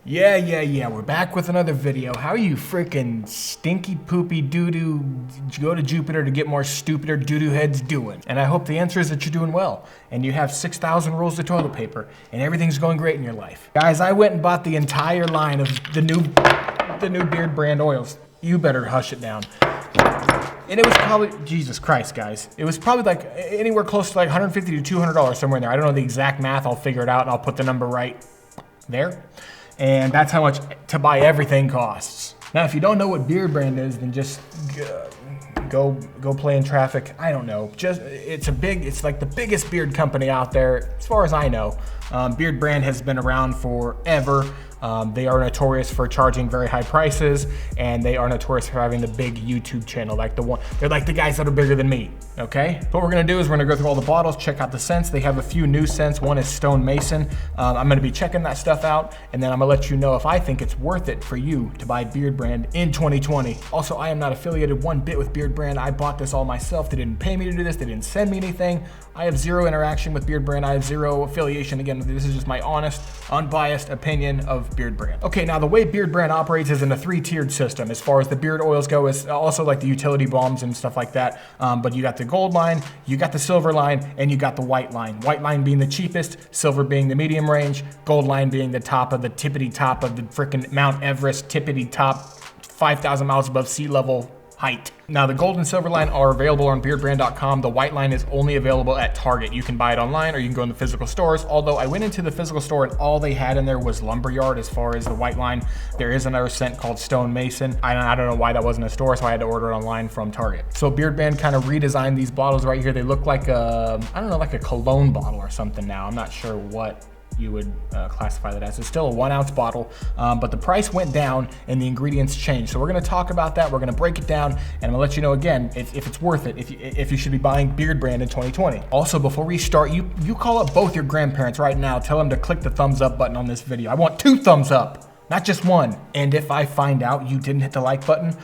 Yeah, we're back with another video. How are you freaking stinky poopy doo-doo go to Jupiter to get more stupider doo-doo heads doing? And I hope the answer is that you're doing well and you have 6,000 rolls of toilet paper and everything's going great in your life. Guys, I went and bought the entire line of the new Beardbrand oils. You better hush it down. And it was probably, Jesus Christ, guys. It was probably like anywhere close to like $150 to $200 somewhere in there. I don't know the exact math. I'll figure it out and I'll put the number right there. And that's how much to buy everything costs. Now, if you don't know what Beardbrand is, then just go play in traffic. I don't know. It's like the biggest beard company out there, as far as I know. Beardbrand has been around forever. They are notorious for charging very high prices, and they are notorious for having the big YouTube channel, they're like the guys that are bigger than me, okay? What we're gonna do is we're gonna go through all the bottles, check out the scents. They have a few new scents. One is Stone Mason. I'm gonna be checking that stuff out, and then I'm gonna let you know if I think it's worth it for you to buy Beardbrand in 2020. Also, I am not affiliated one bit with Beardbrand. I bought this all myself. They didn't pay me to do this. They didn't send me anything. I have zero interaction with Beardbrand. I have zero affiliation. Again, this is just my honest, unbiased opinion of Beardbrand. Okay, now the way Beardbrand operates is in a 3-tiered system. As far as the beard oils go, is also like the utility balms and stuff like that. But you got the gold line, you got the silver line, and you got the white line. White line being the cheapest, silver being the medium range, gold line being the top of the tippity top of the frickin' Mount Everest tippity top, 5,000 miles above sea level height. Now the gold and silver line are available on beardbrand.com. The white line is only available at Target. You can buy it online or you can go in the physical stores. Although I went into the physical store and all they had in there was Lumberyard as far as the white line. There is another scent called Stone Mason. I don't know why that wasn't a store, so I had to order it online from Target. So Beardbrand kind of redesigned these bottles right here. They look like like a cologne bottle or something now. I'm not sure what you would classify that as. It's still a 1 ounce bottle, but the price went down and the ingredients changed. So we're gonna talk about that. We're gonna break it down, and I'm gonna let you know again if it's worth it, if you should be buying Beardbrand in 2020. Also, before we start, you call up both your grandparents right now. Tell them to click the thumbs up button on this video. I want 2 thumbs up, not just 1. And if I find out you didn't hit the like button,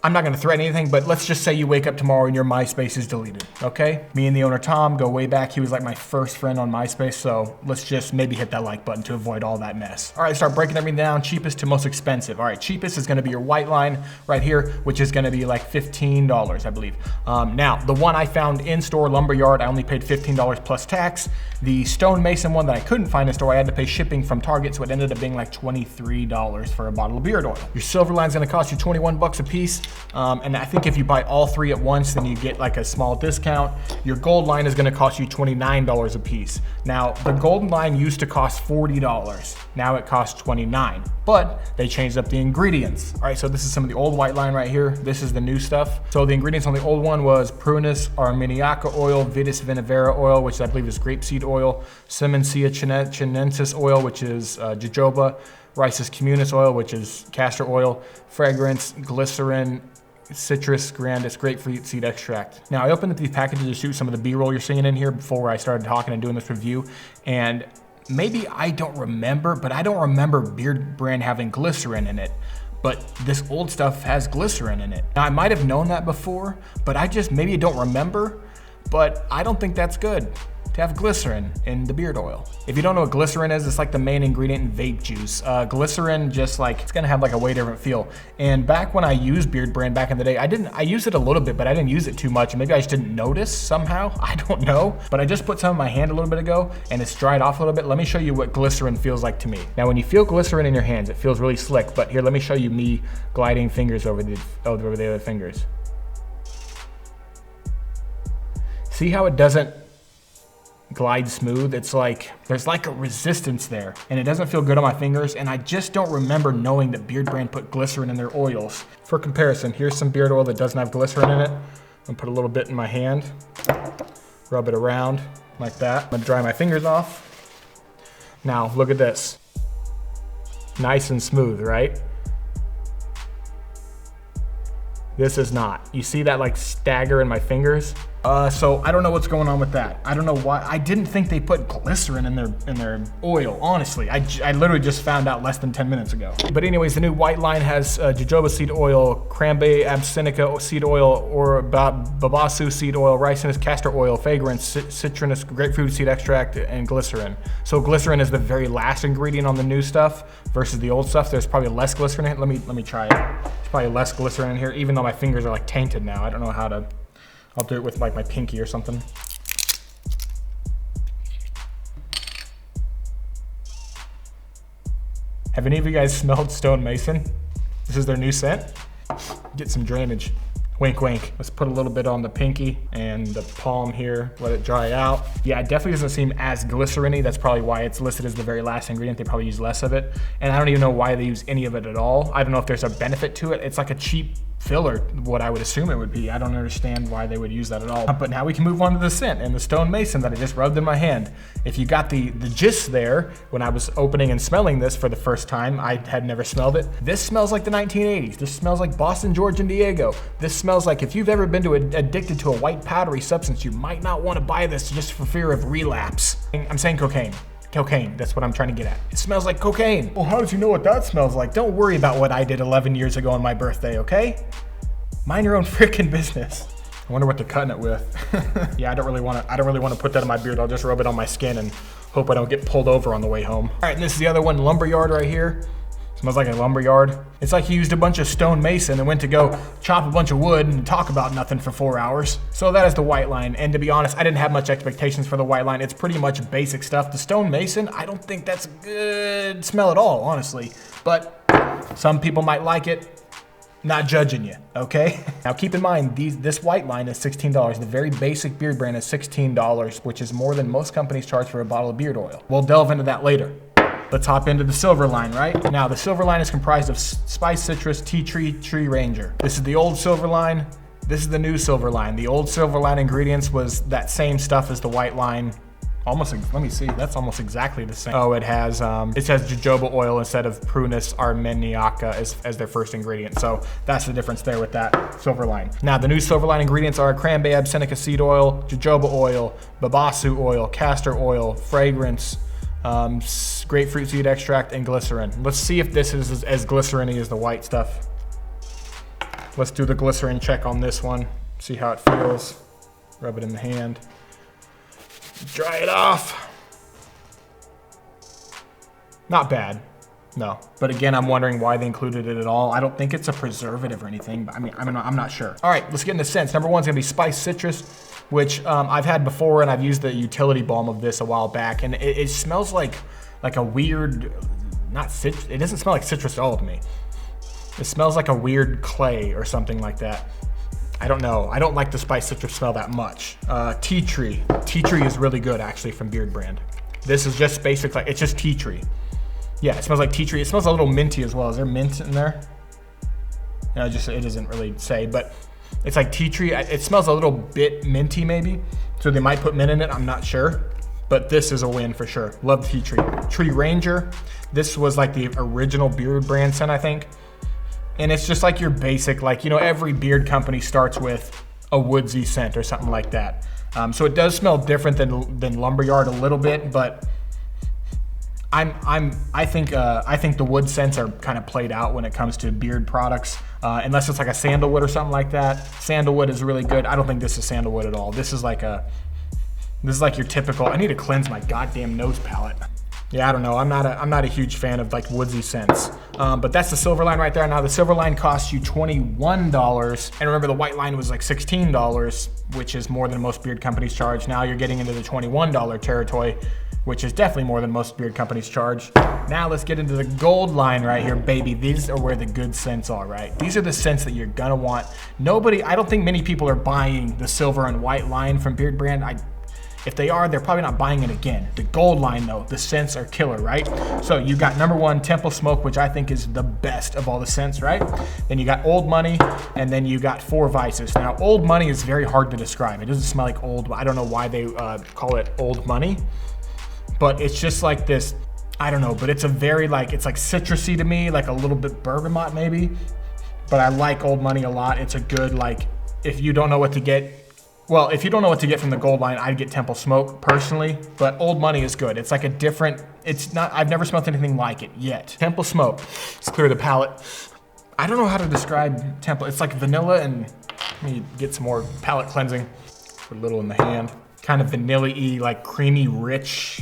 I'm not gonna threaten anything, but let's just say you wake up tomorrow and your MySpace is deleted, okay? Me and the owner, Tom, go way back. He was like my first friend on MySpace, so let's just maybe hit that like button to avoid all that mess. All right, start breaking everything down, cheapest to most expensive. All right, cheapest is gonna be your white line right here, which is gonna be like $15, I believe. Now, the one I found in store, Lumberyard, I only paid $15 plus tax. The Stone Mason one that I couldn't find in store, I had to pay shipping from Target, so it ended up being like $23 for a bottle of beard oil. Your silver line's gonna cost you 21 bucks a piece. And I think if you buy all 3 at once, then you get like a small discount. Your gold line is gonna cost you $29 a piece. Now, the gold line used to cost $40. Now it costs $29, but they changed up the ingredients. All right, so this is some of the old white line right here. This is the new stuff. So the ingredients on the old one was Prunus armeniaca oil, Vitis vinifera oil, which I believe is grapeseed oil, Semencia chinensis oil, which is jojoba, Ricis communis oil, which is castor oil, fragrance, glycerin, citrus grandis, grapefruit seed extract. Now I opened up these packages to shoot some of the B-roll you're seeing in here before I started talking and doing this review, and maybe I don't remember, but I don't remember Beardbrand having glycerin in it. But this old stuff has glycerin in it. Now I might have known that before, but I just maybe don't remember, but I don't think that's good to have glycerin in the beard oil. If you don't know what glycerin is, it's like the main ingredient in vape juice. Glycerin, just like, it's gonna have like a way different feel. And back when I used Beardbrand back in the day, I used it a little bit, but I didn't use it too much. Maybe I just didn't notice somehow, I don't know. But I just put some in my hand a little bit ago and it's dried off a little bit. Let me show you what glycerin feels like to me. Now, when you feel glycerin in your hands, it feels really slick, but here, let me show you me gliding fingers over the other fingers. See how it doesn't glide smooth? It's like there's like a resistance there and it doesn't feel good on my fingers, and I just don't remember knowing that Beardbrand put glycerin in their oils. For comparison, here's some beard oil that doesn't have glycerin in it. I'm gonna put a little bit in my hand, rub it around like that. I'm gonna dry my fingers off. Now look at this, nice and smooth, right? This is not. You see that like stagger in my fingers? So I don't know what's going on with that. I don't know why. I didn't think they put glycerin in their oil, honestly. I literally just found out less than 10 minutes ago. But anyways, the new white line has jojoba seed oil, cranberry absinica seed oil, or babasu seed oil, ricinus castor oil, fragrance, citronous grapefruit seed extract, and glycerin. So glycerin is the very last ingredient on the new stuff versus the old stuff. There's probably less glycerin in it. Let me try it. There's probably less glycerin in here, even though my fingers are like tainted now. I don't know how to. I'll do it with like my pinky or something. Have any of you guys smelled Stone Mason? This is their new scent. Get some drainage. Wink, wink. Let's put a little bit on the pinky and the palm here, let it dry out. Yeah, it definitely doesn't seem as glycerin-y. That's probably why it's listed as the very last ingredient. They probably use less of it. And I don't even know why they use any of it at all. I don't know if there's a benefit to it. It's like a cheap filler, what I would assume it would be. I don't understand why they would use that at all. But now we can move on to the scent and the Stone Mason that I just rubbed in my hand. If you got the gist there, when I was opening and smelling this for the first time, I had never smelled it. This smells like the 1980s. This smells like Boston, George, and Diego. This smells like if you've ever been addicted to a white powdery substance, you might not want to buy this just for fear of relapse. I'm saying cocaine. Cocaine, that's what I'm trying to get at. It smells like cocaine. Well, how did you know what that smells like? Don't worry about what I did 11 years ago on my birthday, okay? Mind your own freaking business. I wonder what they're cutting it with. Yeah, I don't really want to put that in my beard. I'll just rub it on my skin and hope I don't get pulled over on the way home. All right, and this is the other one, Lumberyard right here. Smells like a lumberyard. It's like he used a bunch of Stone Mason and went to go chop a bunch of wood and talk about nothing for 4 hours. So that is the white line. And to be honest, I didn't have much expectations for the white line. It's pretty much basic stuff. The Stone Mason, I don't think that's a good smell at all, honestly. But some people might like it. Not judging you, okay? Now keep in mind, this white line is $16. The very basic beard brand is $16, which is more than most companies charge for a bottle of beard oil. We'll delve into that later. Let's hop into the silver line, right? Now, the silver line is comprised of spice, citrus, tea tree, tree ranger. This is the old silver line. This is the new silver line. The old silver line ingredients was that same stuff as the white line. Almost, let me see, that's almost exactly the same. Oh, it says jojoba oil instead of Prunus armeniaca as their first ingredient. So that's the difference there with that silver line. Now, the new silver line ingredients are cranberry absinica seed oil, jojoba oil, babasu oil, castor oil, fragrance, grapefruit seed extract, and glycerin. Let's see if this is as glycerin-y as the white stuff. Let's do the glycerin check on this one. See how it feels. Rub it in the hand. Dry it off. Not bad, no. But again, I'm wondering why they included it at all. I don't think it's a preservative or anything, but I mean, I'm not sure. All right, let's get into scents. Number one's gonna be Spice Citrus, which I've had before, and I've used the utility balm of this a while back, and it smells like a weird, it doesn't smell like citrus at all to me. It smells like a weird clay or something like that. I don't know. I don't like the Spice Citrus smell that much. Tea tree. Tea tree is really good actually from Beardbrand. This is just basic, like it's just tea tree. Yeah, it smells like tea tree. It smells a little minty as well. Is there mint in there? No, it doesn't really say, but it's like tea tree. It smells a little bit minty maybe. So they might put mint in it, I'm not sure. But this is a win for sure. Love tea tree. Tree Ranger. This was like the original Beardbrand scent, I think. And it's just like your basic, like, you know, every beard company starts with a woodsy scent or something like that. So it does smell different than Lumberyard a little bit, but I think the wood scents are kind of played out when it comes to beard products, unless it's like a sandalwood or something like that. Sandalwood is really good. I don't think this is sandalwood at all. This is like your typical. I need to cleanse my goddamn nose palette. Yeah, I don't know. I'm not a huge fan of like woodsy scents. But that's the silver line right there. Now the silver line costs you $21, and remember the white line was like $16, which is more than most beard companies charge. Now you're getting into the $21 territory, which is definitely more than most beard companies charge. Now let's get into the gold line right here, baby. These are where the good scents are, right? These are the scents that you're gonna want. I don't think many people are buying the silver and white line from Beardbrand. If they are, they're probably not buying it again. The gold line though, the scents are killer, right? So you got number one, Temple Smoke, which I think is the best of all the scents, right? Then you got Old Money, and then you got Four Vices. Now, Old Money is very hard to describe. It doesn't smell like old, I don't know why they call it Old Money, but it's just like this, I don't know, but it's a very it's like citrusy to me, like a little bit bergamot maybe. but I like Old Money a lot. It's a good, like, if you don't know what to get, well, if you don't know what to get from the gold line, I'd get Temple Smoke personally, but Old Money is good. It's like a different, it's not, I've never smelled anything like it yet. Temple Smoke, let's clear the palate. I don't know how to describe Temple. It's like vanilla and, let me get some more palate cleansing. Put a little in the hand. Kind of vanilla-y, like creamy, rich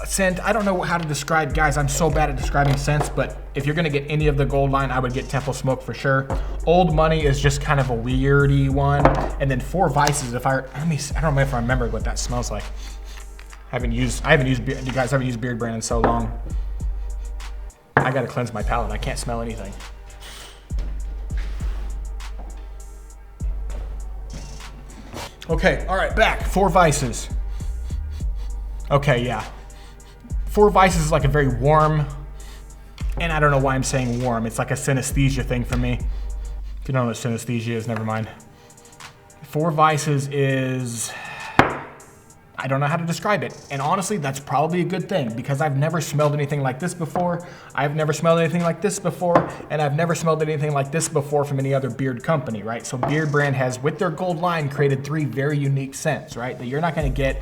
scent. I don't know how to describe, guys, I'm so bad at describing scents, but if you're gonna get any of the gold line, I would get Temple Smoke for sure. Old Money is just kind of a weirdy one. And then Four Vices, I don't know if I remember what that smells like. You guys haven't used Beardbrand in so long. I gotta cleanse my palate, I can't smell anything. Okay, all right, back, Four Vices. Okay, yeah. Four Vices is like a very warm, and I don't know why I'm saying warm. It's like a synesthesia thing for me. If you don't know what synesthesia is, never mind. Four Vices is, I don't know how to describe it. And honestly, that's probably a good thing because I've never smelled anything like this before. I've never smelled anything like this before, and I've never smelled anything like this before from any other beard company, right? So Beardbrand has, with their gold line, created 3 very unique scents, right? That you're not gonna get,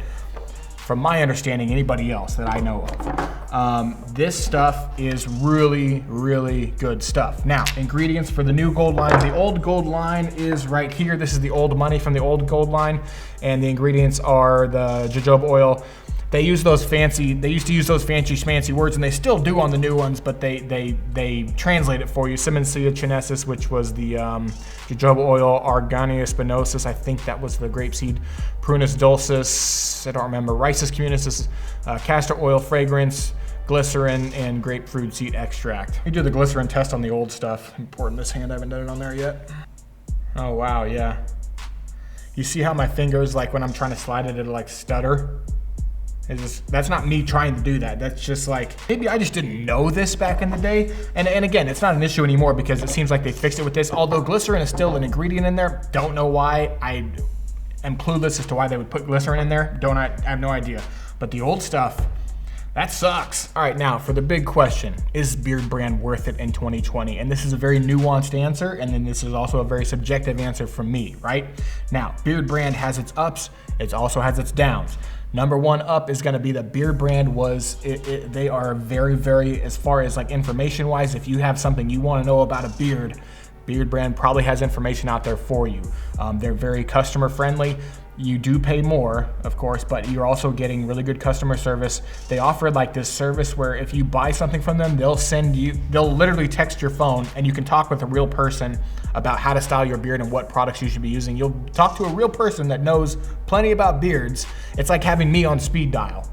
from my understanding, anybody else that I know of. This stuff is really, really good stuff. Now, ingredients for the new gold line. The old gold line is right here. This is the Old Money from the old gold line. And the ingredients are the jojoba oil. They used to use those fancy schmancy words, and they still do on the new ones, but they translate it for you. Simonsia chinesis, which was the jojoba oil, Argania spinosus, I think that was the grapeseed, Prunus dulcis, I don't remember, Ricis communis, castor oil fragrance, glycerin, and grapefruit seed extract. We do the glycerin test on the old stuff. I'm pouring this hand, I haven't done it on there yet. Oh wow, yeah. You see how my fingers, like when I'm trying to slide it, it'll like stutter? That's not me trying to do that. That's just like, maybe I just didn't know this back in the day. And again, it's not an issue anymore because it seems like they fixed it with this. Although glycerin is still an ingredient in there. Don't know why. I am clueless as to why they would put glycerin in there. I have no idea. But the old stuff, that sucks. All right, now for the big question, is Beardbrand worth it in 2020? And this is a very nuanced answer, and then this is also a very subjective answer from me, right? Now, Beardbrand has its ups, it also has its downs. Number one up is gonna be that Beardbrand they are very, very, as far as like information wise, if you have something you wanna know about a beard, Beardbrand probably has information out there for you. They're very customer friendly. You do pay more, of course, but you're also getting really good customer service. They offer like this service where if you buy something from them, they'll literally text your phone and you can talk with a real person about how to style your beard and what products you should be using. You'll talk to a real person that knows plenty about beards. It's like having me on speed dial.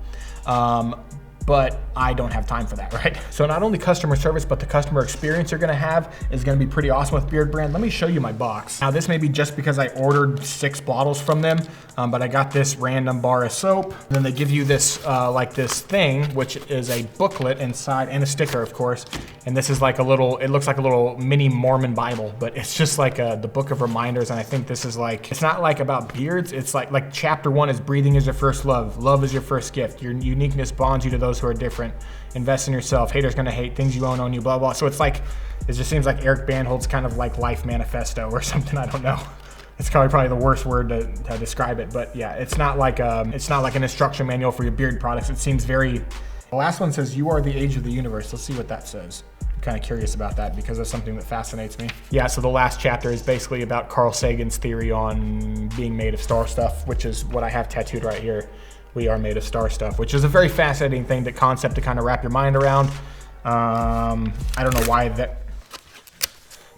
But I don't have time for that, right? So not only customer service, but the customer experience you're gonna have is gonna be pretty awesome with Beardbrand. Let me show you my box. Now this may be just because I ordered 6 bottles from them, but I got this random bar of soap. Then they give you this, like this thing, which is a booklet inside and a sticker, of course. And this is like it looks like a little mini Mormon Bible, but it's just like the book of reminders. And I think this is like, it's not like about beards. It's like chapter 1 is breathing is your first love. Love is your first gift. Your uniqueness bonds you to those who are different. Invest in yourself. Haters gonna hate. Things you own you, blah, blah. So it's like, it just seems like Eric Bandhold's kind of like life manifesto or something, I don't know. It's probably the worst word to describe it, but yeah, it's not like an instruction manual for your beard products. It seems very, the last one says, you are the age of the universe. Let's see what that says. I'm kind of curious about that because that's something that fascinates me. Yeah, so the last chapter is basically about Carl Sagan's theory on being made of star stuff, which is what I have tattooed right here. We are made of star stuff, which is a very fascinating thing, the concept to kind of wrap your mind around. I don't know why that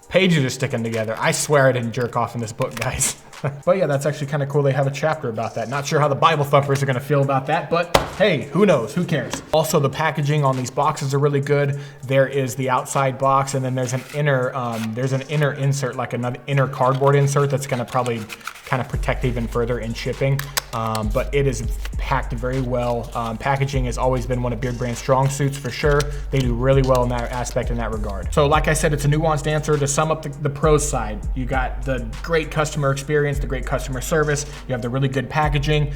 pages are sticking together. I swear I didn't jerk off in this book, guys. But yeah, that's actually kind of cool. They have a chapter about that. Not sure how the Bible thumpers are gonna feel about that, but hey, who knows, who cares? Also, the packaging on these boxes are really good. There is the outside box, and then there's an inner insert, like another inner cardboard insert that's gonna probably kind of protect even further in shipping. But it is packed very well. Packaging has always been one of Beardbrand's strong suits for sure. They do really well in that aspect, in that regard. So like I said, it's a nuanced answer. To sum up the pros side, you got the great customer experience, the great customer service, you have the really good packaging.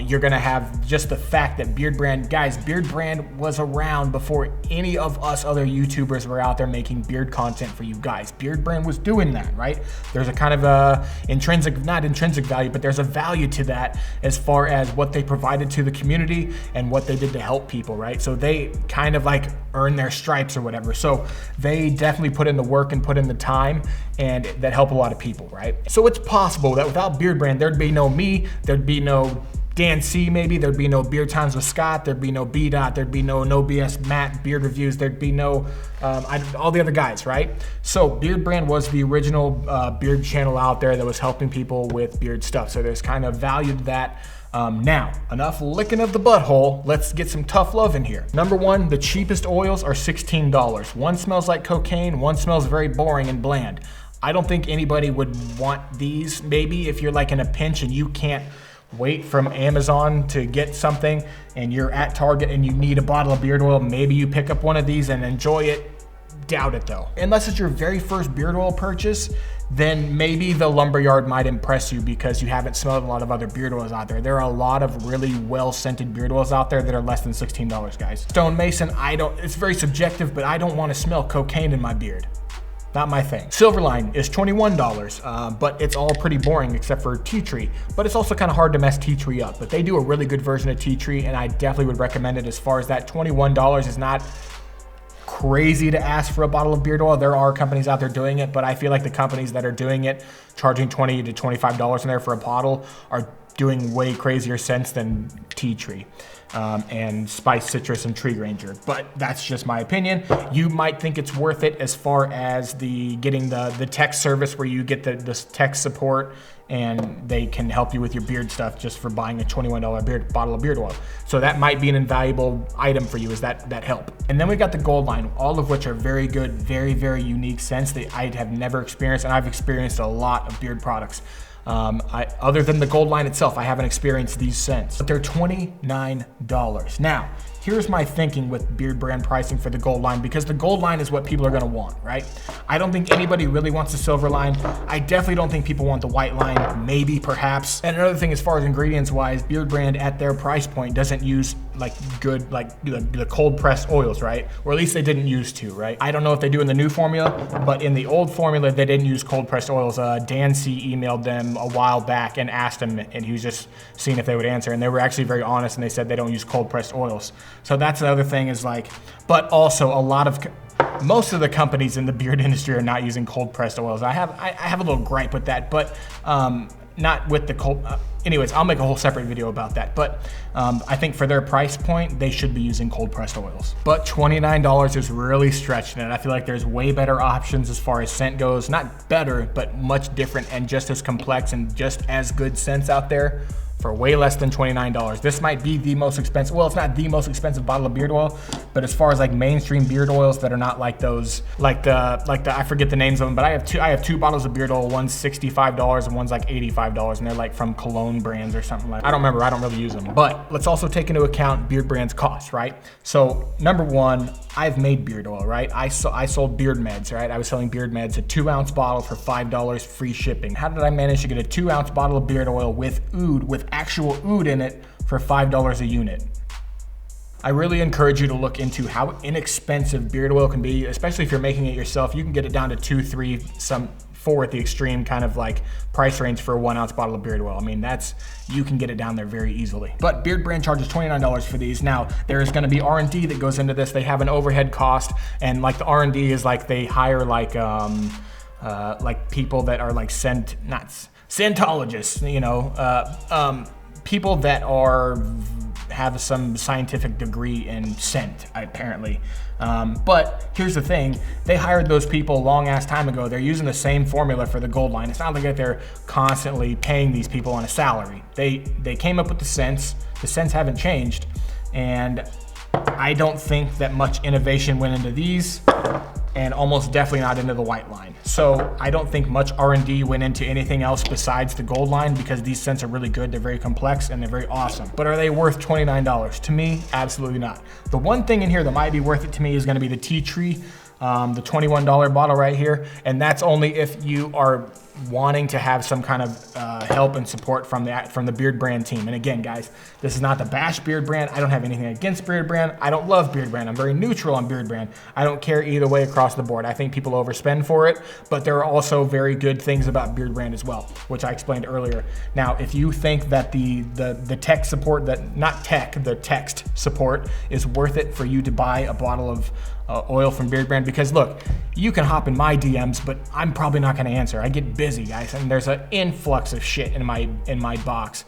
You're gonna have just the fact that Beardbrand, guys, Beardbrand was around before any of us other YouTubers were out there making beard content for you guys. Beardbrand was doing that, right? There's a kind of a not intrinsic value, but there's a value to that as far as what they provided to the community and what they did to help people, right? So they kind of like earn their stripes or whatever. So they definitely put in the work and put in the time, and that help a lot of people, right? So it's possible that without Beardbrand, there'd be no me, there'd be no Dan C, maybe there'd be no Beard Times with Scott, there'd be no B Dot, there'd be no BS Matt Beard Reviews, there'd be no all the other guys, right? So Beardbrand was the original beard channel out there that was helping people with beard stuff. So there's kind of value to that. Now, enough licking of the butthole, let's get some tough love in here. Number one, the cheapest oils are $16. One smells like cocaine, one smells very boring and bland. I don't think anybody would want these. Maybe if you're like in a pinch and you can't wait from Amazon to get something and you're at Target and you need a bottle of beard oil, maybe you pick up one of these and enjoy it. Doubt it though. Unless it's your very first beard oil purchase, then maybe the Lumberyard might impress you because you haven't smelled a lot of other beard oils out there. There are a lot of really well scented beard oils out there that are less than $16, guys. Stone Mason, it's very subjective, but I don't want to smell cocaine in my beard. Not my thing. Silverline is $21, but it's all pretty boring except for tea tree. But it's also kind of hard to mess tea tree up. But they do a really good version of tea tree, and I definitely would recommend it. As far as that, $21 is not crazy to ask for a bottle of beard oil. There are companies out there doing it, but I feel like the companies that are doing it, charging $20 to $25 in there for a bottle, are doing way crazier scents than tea tree. And spice, citrus, and tree ranger. But that's just my opinion. You might think it's worth it as far as getting the text service where you get the text support and they can help you with your beard stuff just for buying a $21 bottle of beard oil. So that might be an invaluable item for you, is that help. And then we got the gold line, all of which are very good, very, very unique scents that I have never experienced, and I've experienced a lot of beard products. Other than the gold line itself, I haven't experienced these scents, but they're $29. Now, here's my thinking with Beardbrand pricing for the gold line, because the gold line is what people are gonna want, right? I don't think anybody really wants the silver line. I definitely don't think people want the white line, maybe, perhaps. And another thing, as far as ingredients wise, Beardbrand at their price point doesn't use like good, like the cold pressed oils, right? Or at least they didn't use to, right? I don't know if they do in the new formula, but in the old formula, they didn't use cold pressed oils. Dan C emailed them a while back and asked him, and he was just seeing if they would answer. And they were actually very honest, and they said they don't use cold pressed oils. So that's the other thing, is like, but also most of the companies in the beard industry are not using cold pressed oils. I have a little gripe with that, but not with the cold. Anyways, I'll make a whole separate video about that. But I think for their price point, they should be using cold pressed oils. But $29 is really stretching it. I feel like there's way better options as far as scent goes. Not better, but much different and just as complex and just as good scents out there for way less than $29. This might be the most expensive, well, it's not the most expensive bottle of beard oil, but as far as like mainstream beard oils that are not like those, like the I forget the names of them, but I have two bottles of beard oil. One's $65 and one's like $85, and they're like from Cologne brands or something like that. I don't remember, I don't really use them. But let's also take into account Beardbrand's cost, right? So number one, I've made beard oil, right? I sold beard meds, right? I was selling beard meds, a 2-ounce bottle for $5, free shipping. How did I manage to get a 2-ounce bottle of beard oil with actual oud in it for $5 a unit? I really encourage you to look into how inexpensive beard oil can be, especially if you're making it yourself. You can get it down to $2, $3, $4 at the extreme kind of like price range for a 1-ounce bottle of beard oil. I mean, you can get it down there very easily. But Beardbrand charges $29 for these. Now, there's gonna be R&D that goes into this. They have an overhead cost, and like the R&D is like they hire like people that are like scentologists, you know, people that have some scientific degree in scent, apparently. But here's the thing, they hired those people a long ass time ago. They're using the same formula for the gold line. It's not like that they're constantly paying these people on a salary. They came up with the scents haven't changed, and I don't think that much innovation went into these. and almost definitely not into the white line. So I don't think much R&D went into anything else besides the gold line, because these scents are really good, they're very complex, and they're very awesome. But are they worth $29? To me, absolutely not. The one thing in here that might be worth it to me is gonna be the tea tree, the $21 bottle right here, and that's only if you are wanting to have some kind of help and support from the Beardbrand team. And again, guys, this is not to bash Beardbrand. I don't have anything against Beardbrand. I don't love Beardbrand. I'm very neutral on Beardbrand. I don't care either way across the board. I think people overspend for it, but there are also very good things about Beardbrand as well, which I explained earlier. Now, if you think that the tech support, the text support is worth it for you to buy a bottle of oil from Beardbrand, because look, you can hop in my DMs, but I'm probably not gonna answer. I get busy, guys, and there's an influx of shit in my box,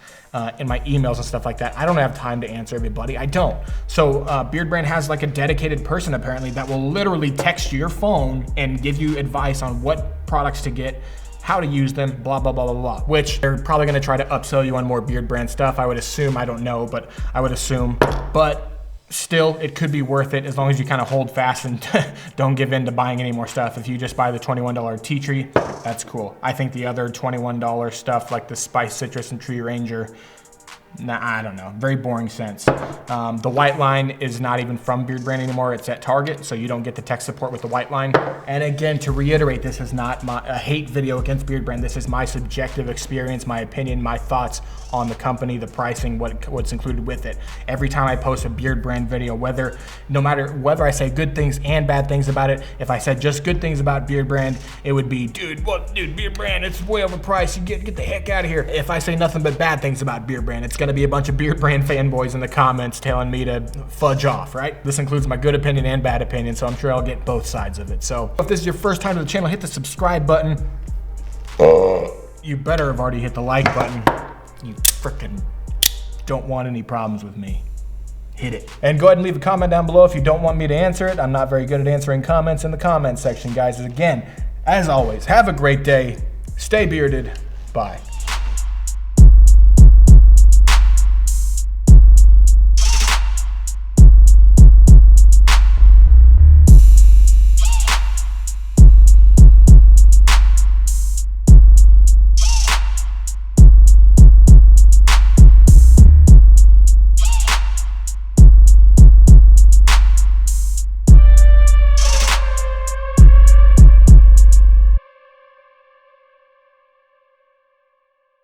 in my emails and stuff like that. I don't have time to answer everybody, I don't. So Beardbrand has like a dedicated person apparently that will literally text your phone and give you advice on what products to get, how to use them, blah, blah, blah, blah, blah, which they're probably gonna try to upsell you on more Beardbrand stuff, I would assume. I don't know, but I would assume. But still, it could be worth it as long as you kind of hold fast and don't give in to buying any more stuff. If you just buy the $21 tea tree, that's cool. I think the other $21 stuff like the Spice Citrus and Tree Ranger, nah, I don't know, very boring scents. The white line is not even from Beardbrand anymore, it's at Target, so you don't get the tech support with the white line. And again, to reiterate, this is not a hate video against Beardbrand. This is my subjective experience, my opinion, my thoughts on the company, the pricing, what's included with it. Every time I post a Beardbrand video, no matter whether I say good things and bad things about it, if I said just good things about Beardbrand, it would be, dude, Beardbrand, it's way overpriced, you get the heck out of here. If I say nothing but bad things about Beardbrand, it's gonna be a bunch of Beardbrand fanboys in the comments telling me to fudge off, right? This includes my good opinion and bad opinion, so I'm sure I'll get both sides of it. So if this is your first time to the channel, hit the subscribe button. You better have already hit the like button. You frickin' don't want any problems with me. Hit it. And go ahead and leave a comment down below if you don't want me to answer it. I'm not very good at answering comments in the comment section, guys. Again, as always, have a great day. Stay bearded. Bye.